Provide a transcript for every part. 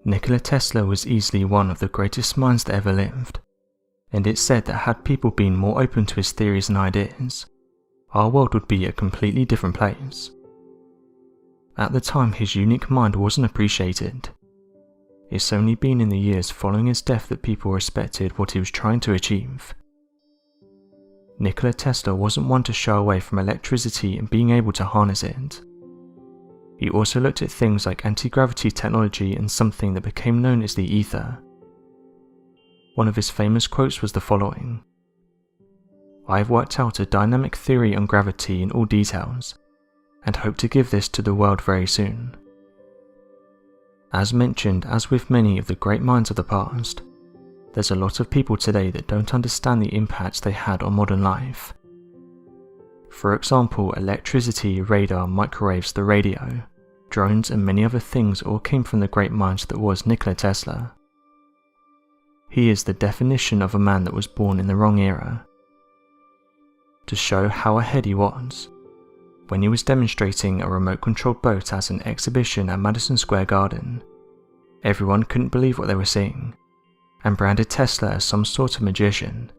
Nikola Tesla was easily one of the greatest minds that ever lived, and it's said that had people been more open to his theories and ideas, our world would be a completely different place. At the time, his unique mind wasn't appreciated. It's only been in the years following his death that people respected what he was trying to achieve. Nikola Tesla wasn't one to shy away from electricity and being able to harness it. He also looked at things like anti-gravity technology and something that became known as the ether. One of his famous quotes was the following: "I have worked out a dynamic theory on gravity in all details, and hope to give this to the world very soon." As mentioned, as with many of the great minds of the past, there's a lot of people today that don't understand the impact they had on modern life. For example, electricity, radar, microwaves, the radio, drones and many other things all came from the great mind that was Nikola Tesla. He is the definition of a man that was born in the wrong era. To show how ahead he was, when he was demonstrating a remote-controlled boat at an exhibition at Madison Square Garden, everyone couldn't believe what they were seeing, and branded Tesla as some sort of magician,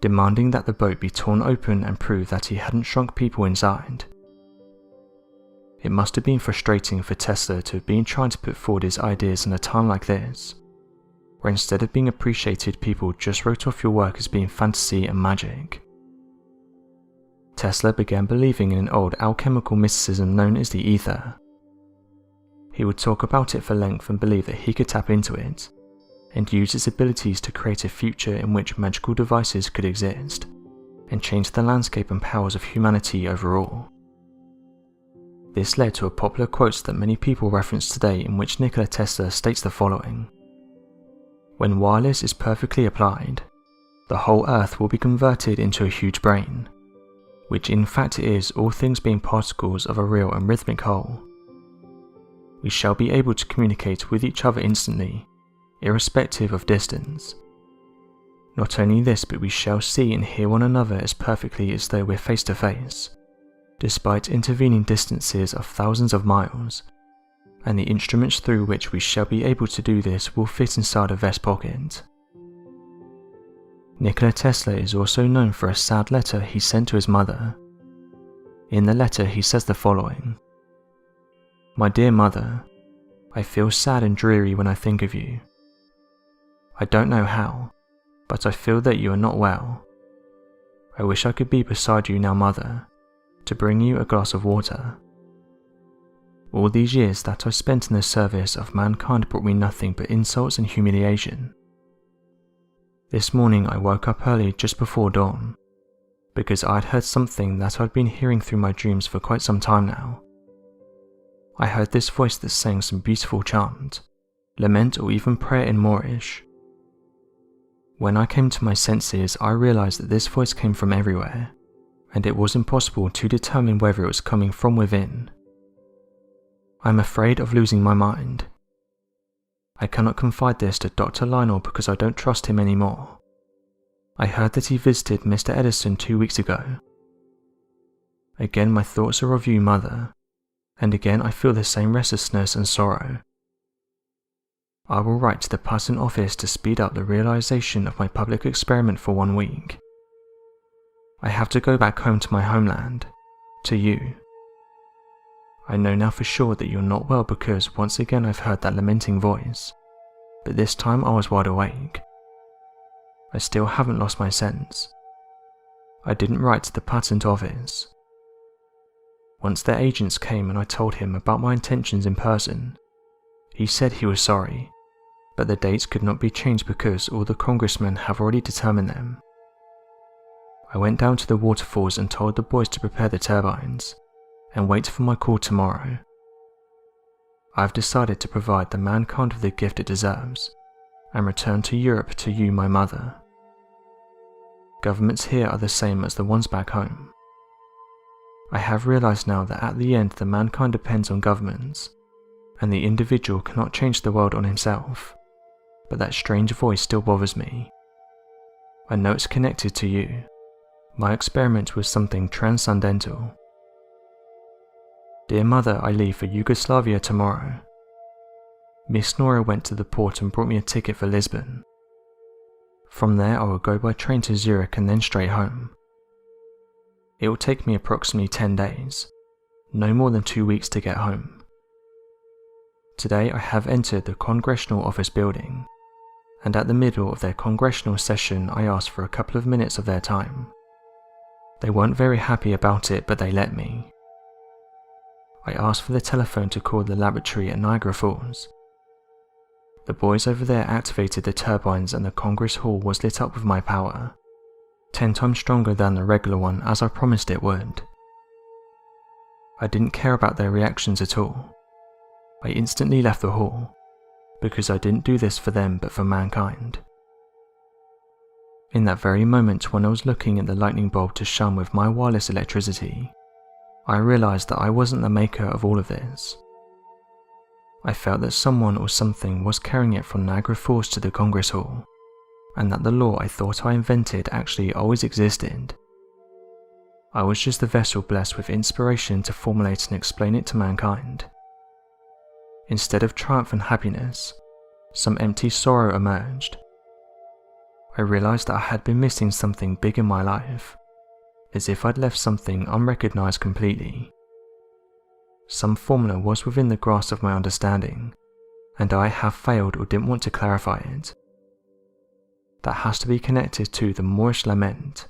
demanding that the boat be torn open and prove that he hadn't shrunk people inside. It must have been frustrating for Tesla to have been trying to put forward his ideas in a time like this, where instead of being appreciated, people just wrote off your work as being fantasy and magic. Tesla began believing in an old alchemical mysticism known as the ether. He would talk about it for length and believe that he could tap into it, and use its abilities to create a future in which magical devices could exist, and change the landscape and powers of humanity overall. This led to a popular quote that many people reference today, in which Nikola Tesla states the following: "When wireless is perfectly applied, the whole earth will be converted into a huge brain, which in fact it is, all things being particles of a real and rhythmic whole. We shall be able to communicate with each other instantly, irrespective of distance. Not only this, but we shall see and hear one another as perfectly as though we're face to face, despite intervening distances of thousands of miles, and the instruments through which we shall be able to do this will fit inside a vest pocket." Nikola Tesla is also known for a sad letter he sent to his mother. In the letter he says the following: "My dear mother, I feel sad and dreary when I think of you. I don't know how, but I feel that you are not well. I wish I could be beside you now, mother, to bring you a glass of water. All these years that I spent in the service of mankind brought me nothing but insults and humiliation. This morning I woke up early just before dawn, because I'd heard something that I'd been hearing through my dreams for quite some time now. I heard this voice that sang some beautiful chant, lament or even prayer in Moorish. When I came to my senses, I realized that this voice came from everywhere, and it was impossible to determine whether it was coming from within. I'm afraid of losing my mind. I cannot confide this to Dr. Lionel because I don't trust him anymore. I heard that he visited Mr. Edison 2 weeks ago. Again my thoughts are of you, mother, and again I feel the same restlessness and sorrow. I will write to the patent office to speed up the realization of my public experiment for 1 week. I have to go back home to my homeland, to you. I know now for sure that you're not well because once again I've heard that lamenting voice, but this time I was wide awake. I still haven't lost my sense. I didn't write to the patent office. Once their agents came and I told him about my intentions in person, he said he was sorry, but the dates could not be changed because all the congressmen have already determined them. I went down to the waterfalls and told the boys to prepare the turbines, and wait for my call tomorrow. I've decided to provide the mankind with the gift it deserves, and return to Europe to you, my mother. Governments here are the same as the ones back home. I have realized now that at the end the mankind depends on governments, and the individual cannot change the world on himself, but that strange voice still bothers me. I know it's connected to you. My experiment was something transcendental. Dear mother, I leave for Yugoslavia tomorrow. Miss Nora went to the port and brought me a ticket for Lisbon. From there I will go by train to Zurich and then straight home. It will take me approximately 10 days, no more than 2 weeks to get home. Today I have entered the Congressional Office building, and at the middle of their congressional session I asked for a couple of minutes of their time. They weren't very happy about it, but they let me. I asked for the telephone to call the laboratory at Niagara Falls. The boys over there activated the turbines and the Congress Hall was lit up with my power, 10 times stronger than the regular one as I promised it would. I didn't care about their reactions at all. I instantly left the hall, because I didn't do this for them but for mankind. In that very moment when I was looking at the lightning bolt to shine with my wireless electricity, I realized that I wasn't the maker of all of this. I felt that someone or something was carrying it from Niagara Falls to the Congress Hall, and that the law I thought I invented actually always existed. I was just the vessel blessed with inspiration to formulate and explain it to mankind. Instead of triumph and happiness, some empty sorrow emerged. I realized that I had been missing something big in my life, as if I'd left something unrecognized completely. Some formula was within the grasp of my understanding, and I have failed or didn't want to clarify it. That has to be connected to the Moorish lament.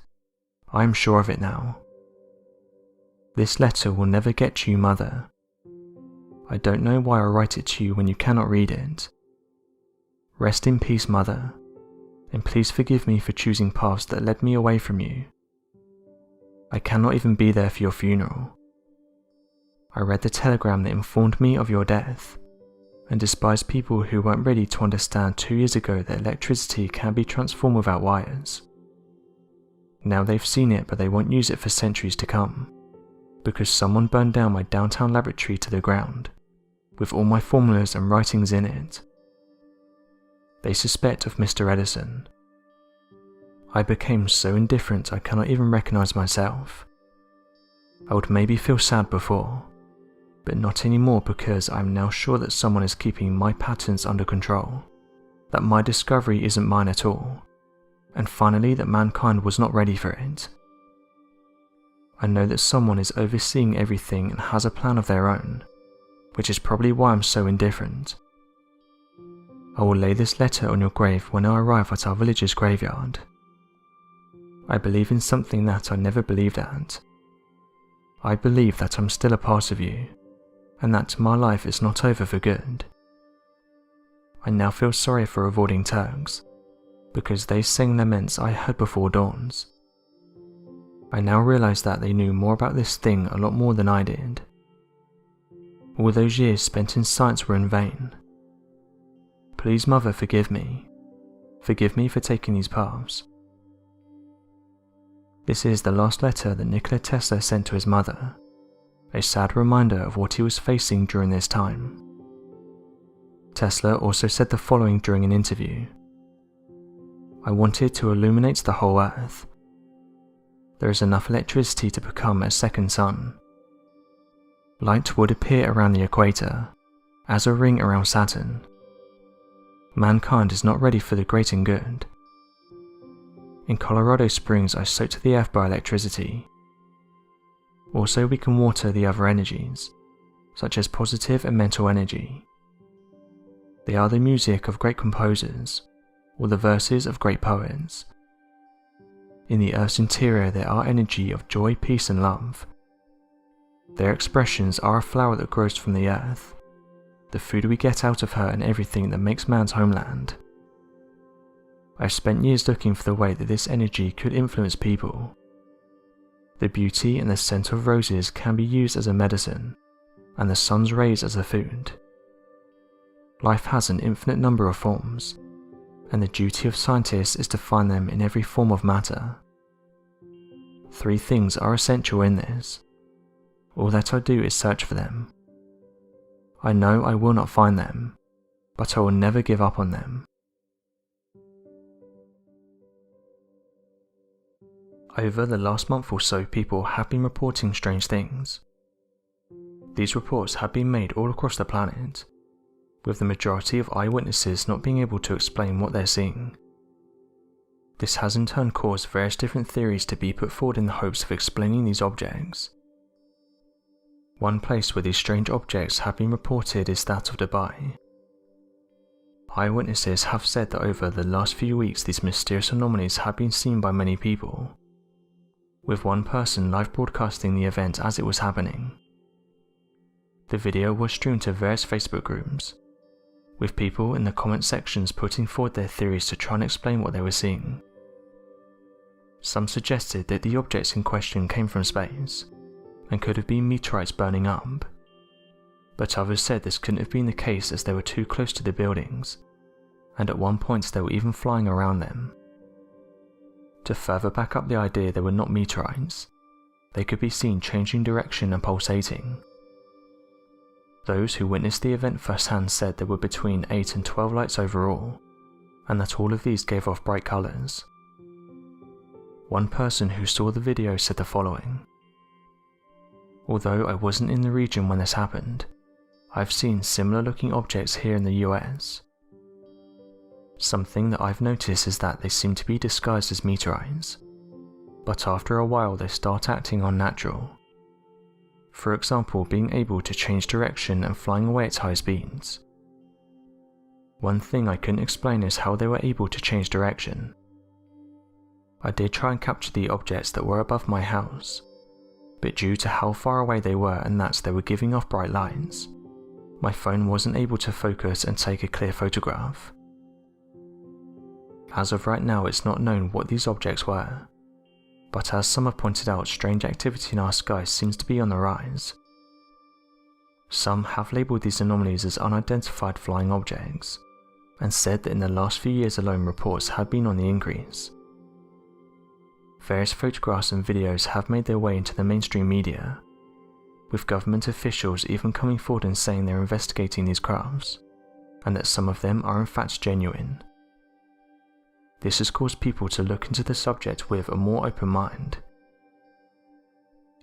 I am sure of it now. This letter will never get to you, Mother. I don't know why I write it to you when you cannot read it. Rest in peace, Mother, and please forgive me for choosing paths that led me away from you. I cannot even be there for your funeral. I read the telegram that informed me of your death, and despised people who weren't ready to understand 2 years ago that electricity can be transformed without wires. Now they've seen it, but they won't use it for centuries to come, because someone burned down my downtown laboratory to the ground, with all my formulas and writings in it. They suspect of Mr. Edison. I became so indifferent I cannot even recognize myself. I would maybe feel sad before, but not anymore, because I am now sure that someone is keeping my patents under control, that my discovery isn't mine at all, and finally that mankind was not ready for it. I know that someone is overseeing everything and has a plan of their own, which is probably why I'm so indifferent. I will lay this letter on your grave when I arrive at our village's graveyard. I believe in something that I never believed at. I believe that I'm still a part of you, and that my life is not over for good. I now feel sorry for avoiding Turks, because they sang laments I heard before dawns. I now realize that they knew more about this thing a lot more than I did. All those years spent in science were in vain. Please, Mother, forgive me. Forgive me for taking these paths. This is the last letter that Nikola Tesla sent to his mother, a sad reminder of what he was facing during this time. Tesla also said the following during an interview. I wanted to illuminate the whole Earth. There is enough electricity to become a second sun. Light would appear around the equator, as a ring around Saturn. Mankind is not ready for the great and good. In Colorado Springs I soaked the earth by electricity. Also we can water the other energies, such as positive and mental energy. They are the music of great composers, or the verses of great poets. In the earth's interior there are energy of joy, peace and love. Their expressions are a flower that grows from the earth, the food we get out of her and everything that makes man's homeland. I've spent years looking for the way that this energy could influence people. The beauty and the scent of roses can be used as a medicine, and the sun's rays as a food. Life has an infinite number of forms, and the duty of scientists is to find them in every form of matter. 3 things are essential in this. All that I do is search for them. I know I will not find them, but I will never give up on them. Over the last month or so, people have been reporting strange things. These reports have been made all across the planet, with the majority of eyewitnesses not being able to explain what they're seeing. This has in turn caused various different theories to be put forward in the hopes of explaining these objects. One place where these strange objects have been reported is that of Dubai. Eyewitnesses have said that over the last few weeks these mysterious anomalies have been seen by many people, with one person live broadcasting the event as it was happening. The video was streamed to various Facebook groups, with people in the comment sections putting forward their theories to try and explain what they were seeing. Some suggested that the objects in question came from space, and could have been meteorites burning up, but others said this couldn't have been the case as they were too close to the buildings, and at one point they were even flying around them. To further back up the idea they were not meteorites, they could be seen changing direction and pulsating. Those who witnessed the event firsthand said there were between 8 and 12 lights overall, and that all of these gave off bright colours. One person who saw the video said the following: "Although I wasn't in the region when this happened, I've seen similar looking objects here in the US. Something that I've noticed is that they seem to be disguised as meteorites, but after a while they start acting unnatural. For example, being able to change direction and flying away at high speeds. One thing I couldn't explain is how they were able to change direction. I did try and capture the objects that were above my house, but due to how far away they were and that they were giving off bright lights, my phone wasn't able to focus and take a clear photograph. As of right now, it's not known what these objects were, but as some have pointed out, strange activity in our sky seems to be on the rise. Some have labelled these anomalies as unidentified flying objects, and said that in the last few years alone reports have been on the increase. Various photographs and videos have made their way into the mainstream media, with government officials even coming forward and saying they're investigating these crafts, and that some of them are in fact genuine. This has caused people to look into the subject with a more open mind.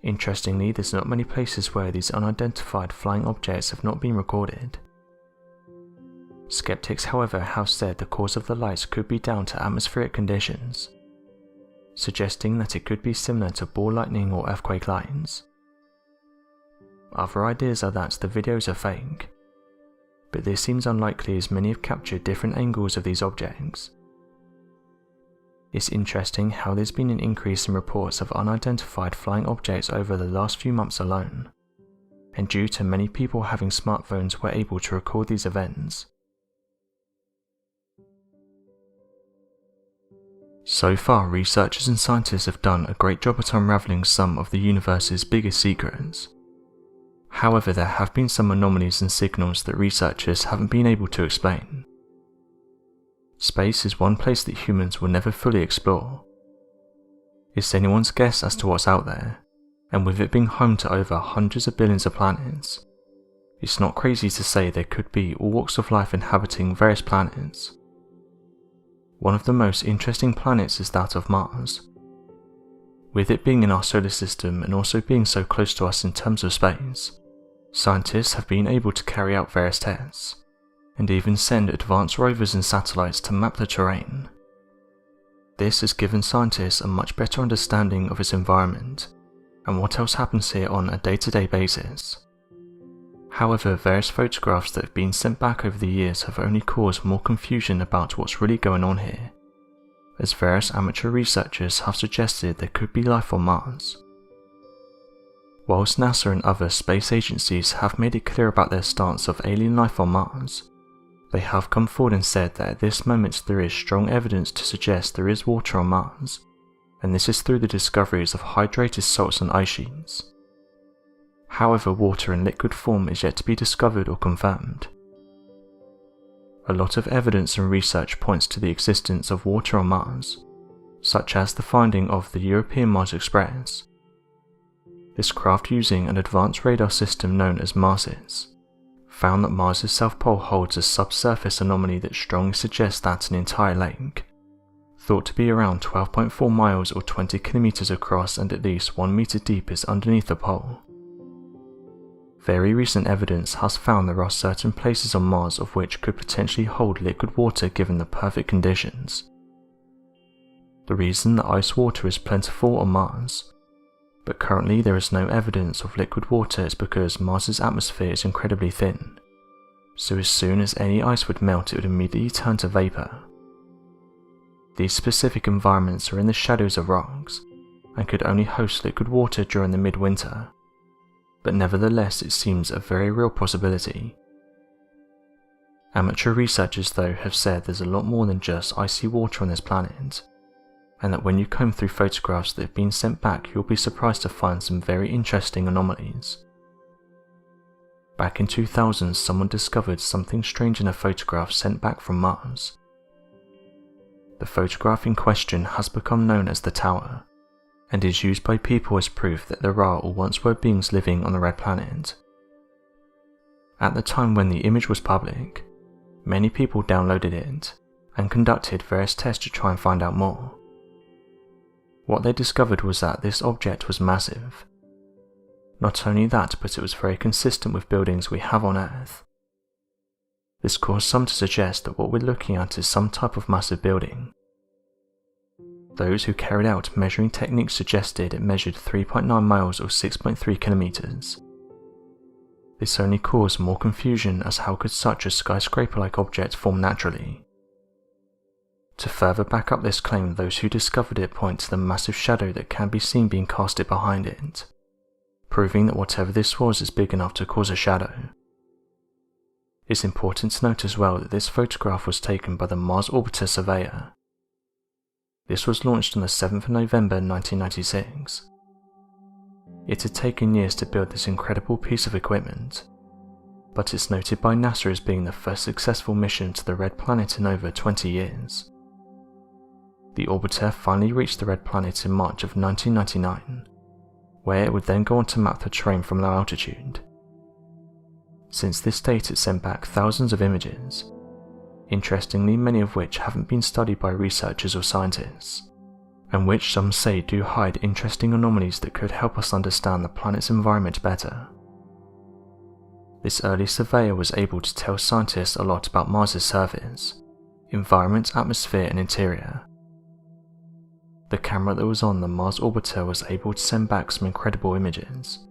Interestingly, there's not many places where these unidentified flying objects have not been recorded. Skeptics, however, have said the cause of the lights could be down to atmospheric conditions, suggesting that it could be similar to ball lightning or earthquake lights. Other ideas are that the videos are fake, but this seems unlikely as many have captured different angles of these objects. It's interesting how there's been an increase in reports of unidentified flying objects over the last few months alone, and due to many people having smartphones we're able to record these events. So far, researchers and scientists have done a great job at unravelling some of the universe's biggest secrets. However, there have been some anomalies and signals that researchers haven't been able to explain. Space is one place that humans will never fully explore. It's anyone's guess as to what's out there, and with it being home to over hundreds of billions of planets, it's not crazy to say there could be all walks of life inhabiting various planets. One of the most interesting planets is that of Mars. With it being in our solar system and also being so close to us in terms of space, scientists have been able to carry out various tests, and even send advanced rovers and satellites to map the terrain. This has given scientists a much better understanding of its environment and what else happens here on a day-to-day basis. However, various photographs that have been sent back over the years have only caused more confusion about what's really going on here, as various amateur researchers have suggested there could be life on Mars. Whilst NASA and other space agencies have made it clear about their stance of alien life on Mars, they have come forward and said that at this moment there is strong evidence to suggest there is water on Mars, and this is through the discoveries of hydrated salts and ice sheets. However, water in liquid form is yet to be discovered or confirmed. A lot of evidence and research points to the existence of water on Mars, such as the finding of the European Mars Express. This craft, using an advanced radar system known as MARSIS, found that Mars' south pole holds a subsurface anomaly that strongly suggests that an entire lake, thought to be around 12.4 miles or 20 kilometers across and at least 1 meter deep, is underneath the pole. Very recent evidence has found there are certain places on Mars of which could potentially hold liquid water given the perfect conditions. The reason that ice water is plentiful on Mars, but currently there is no evidence of liquid water, is because Mars's atmosphere is incredibly thin, so as soon as any ice would melt it would immediately turn to vapor. These specific environments are in the shadows of rocks, and could only host liquid water during the midwinter, but nevertheless it seems a very real possibility. Amateur researchers though have said there's a lot more than just icy water on this planet, and that when you comb through photographs that have been sent back you'll be surprised to find some very interesting anomalies. Back in 2000 someone discovered something strange in a photograph sent back from Mars. The photograph in question has become known as the Tower, and is used by people as proof that there are or once were beings living on the Red Planet. At the time when the image was public, many people downloaded it and conducted various tests to try and find out more. What they discovered was that this object was massive. Not only that, but it was very consistent with buildings we have on Earth. This caused some to suggest that what we're looking at is some type of massive building. Those who carried out measuring techniques suggested it measured 3.9 miles or 6.3 kilometers. This only caused more confusion, as how could such a skyscraper-like object form naturally? To further back up this claim, those who discovered it point to the massive shadow that can be seen being casted behind it, proving that whatever this was is big enough to cause a shadow. It's important to note as well that this photograph was taken by the Mars Orbiter Surveyor. This was launched on the 7th of November 1996. It had taken years to build this incredible piece of equipment, but it's noted by NASA as being the first successful mission to the Red Planet in over 20 years. The orbiter finally reached the Red Planet in March of 1999, where it would then go on to map the terrain from low altitude. Since this date it sent back thousands of images, interestingly many of which haven't been studied by researchers or scientists, and which some say do hide interesting anomalies that could help us understand the planet's environment better. This early surveyor was able to tell scientists a lot about Mars's surface, environment, atmosphere and interior. The camera that was on the Mars orbiter was able to send back some incredible images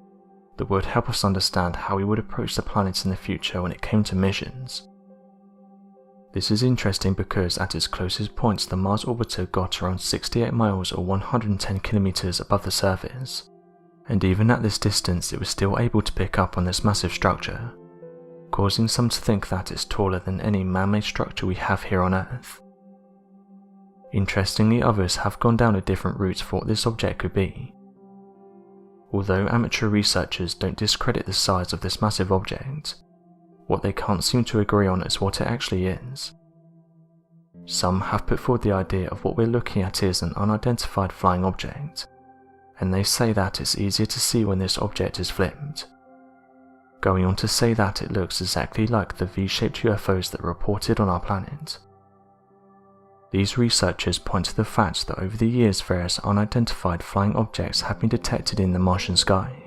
that would help us understand how we would approach the planet in the future when it came to missions. This is interesting because at its closest points the Mars orbiter got around 68 miles or 110 kilometers above the surface, and even at this distance it was still able to pick up on this massive structure, causing some to think that it's taller than any man-made structure we have here on Earth. Interestingly, others have gone down a different route for what this object could be. Although amateur researchers don't discredit the size of this massive object, what they can't seem to agree on is what it actually is. Some have put forward the idea of what we're looking at is an unidentified flying object, and they say that it's easier to see when this object is flipped, going on to say that it looks exactly like the V-shaped UFOs that are reported on our planet. These researchers point to the fact that over the years various unidentified flying objects have been detected in the Martian sky.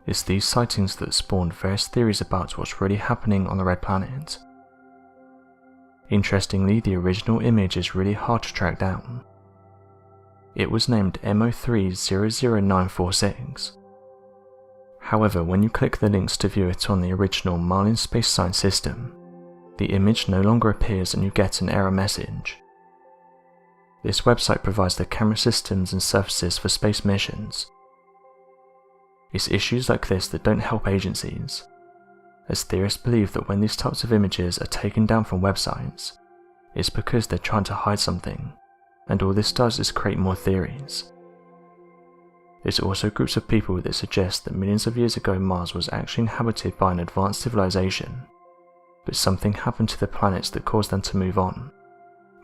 It's these sightings that spawned various theories about what's really happening on the Red Planet. Interestingly, the original image is really hard to track down. It was named MO300946. However, when you click the links to view it on the original Marlin Space Science system, the image no longer appears and you get an error message. This website provides the camera systems and surfaces for space missions. It's issues like this that don't help agencies, as theorists believe that when these types of images are taken down from websites, it's because they're trying to hide something, and all this does is create more theories. There's also groups of people that suggest that millions of years ago Mars was actually inhabited by an advanced civilization, but something happened to the planets that caused them to move on,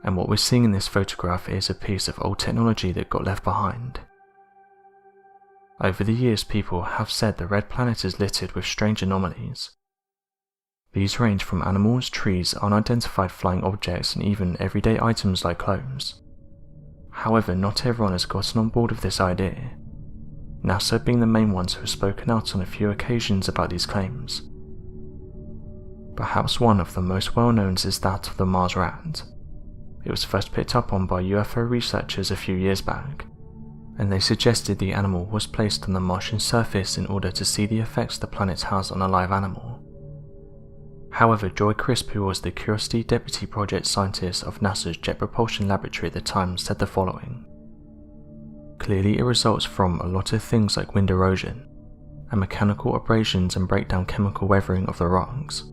and what we're seeing in this photograph is a piece of old technology that got left behind. Over the years people have said the Red Planet is littered with strange anomalies. These range from animals, trees, unidentified flying objects and even everyday items like clothes. However, not everyone has gotten on board with this idea. NASA being the main ones who have spoken out on a few occasions about these claims. Perhaps one of the most well-known is that of the Mars rat. It was first picked up on by UFO researchers a few years back, and they suggested the animal was placed on the Martian surface in order to see the effects the planet has on a live animal. However, Joy Crisp, who was the Curiosity Deputy Project Scientist of NASA's Jet Propulsion Laboratory at the time, said the following: "Clearly it results from a lot of things like wind erosion, and mechanical abrasions and breakdown chemical weathering of the rocks.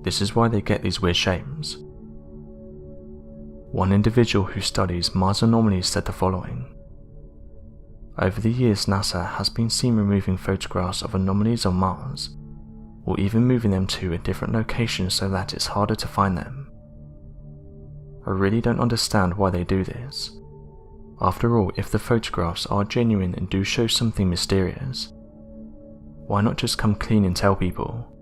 This is why they get these weird shapes." One individual who studies Mars anomalies said the following: "Over the years, NASA has been seen removing photographs of anomalies on Mars, or even moving them to a different location so that it's harder to find them. I really don't understand why they do this. After all, if the photographs are genuine and do show something mysterious, why not just come clean and tell people?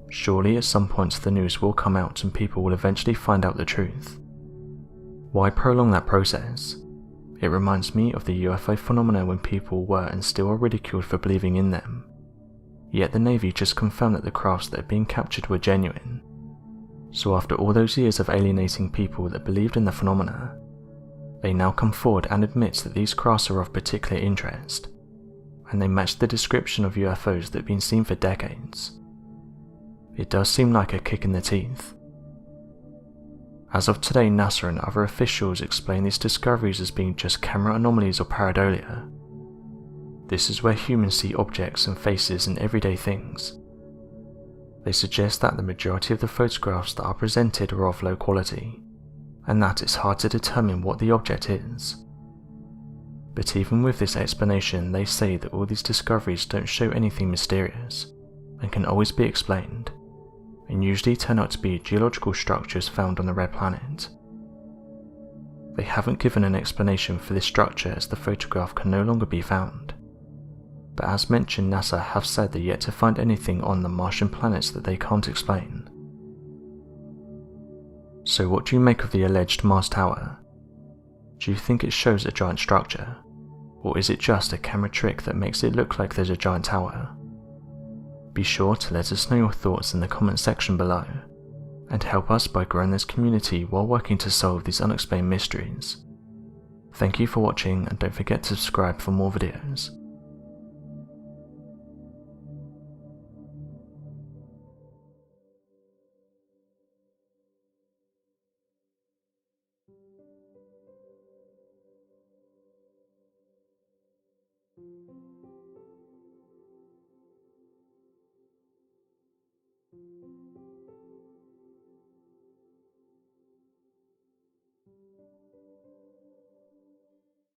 Surely at some point the news will come out and people will eventually find out the truth. Why prolong that process? It reminds me of the UFO phenomena when people were and still are ridiculed for believing in them. Yet the Navy just confirmed that the crafts that had been captured were genuine. So after all those years of alienating people that believed in the phenomena, they now come forward and admit that these crafts are of particular interest, and they match the description of UFOs that have been seen for decades. It does seem like a kick in the teeth. As of today, NASA and other officials explain these discoveries as being just camera anomalies or pareidolia. This is where humans see objects and faces in everyday things. They suggest that the majority of the photographs that are presented are of low quality, and that it's hard to determine what the object is. But even with this explanation, they say that all these discoveries don't show anything mysterious, and can always be explained, and usually turn out to be geological structures found on the red planet. They haven't given an explanation for this structure as the photograph can no longer be found. But as mentioned, NASA have said they're yet to find anything on the Martian planets that they can't explain. So what do you make of the alleged Mars Tower? Do you think it shows a giant structure? Or is it just a camera trick that makes it look like there's a giant tower? Be sure to let us know your thoughts in the comment section below, and help us by growing this community while working to solve these unexplained mysteries. Thank you for watching, and don't forget to subscribe for more videos.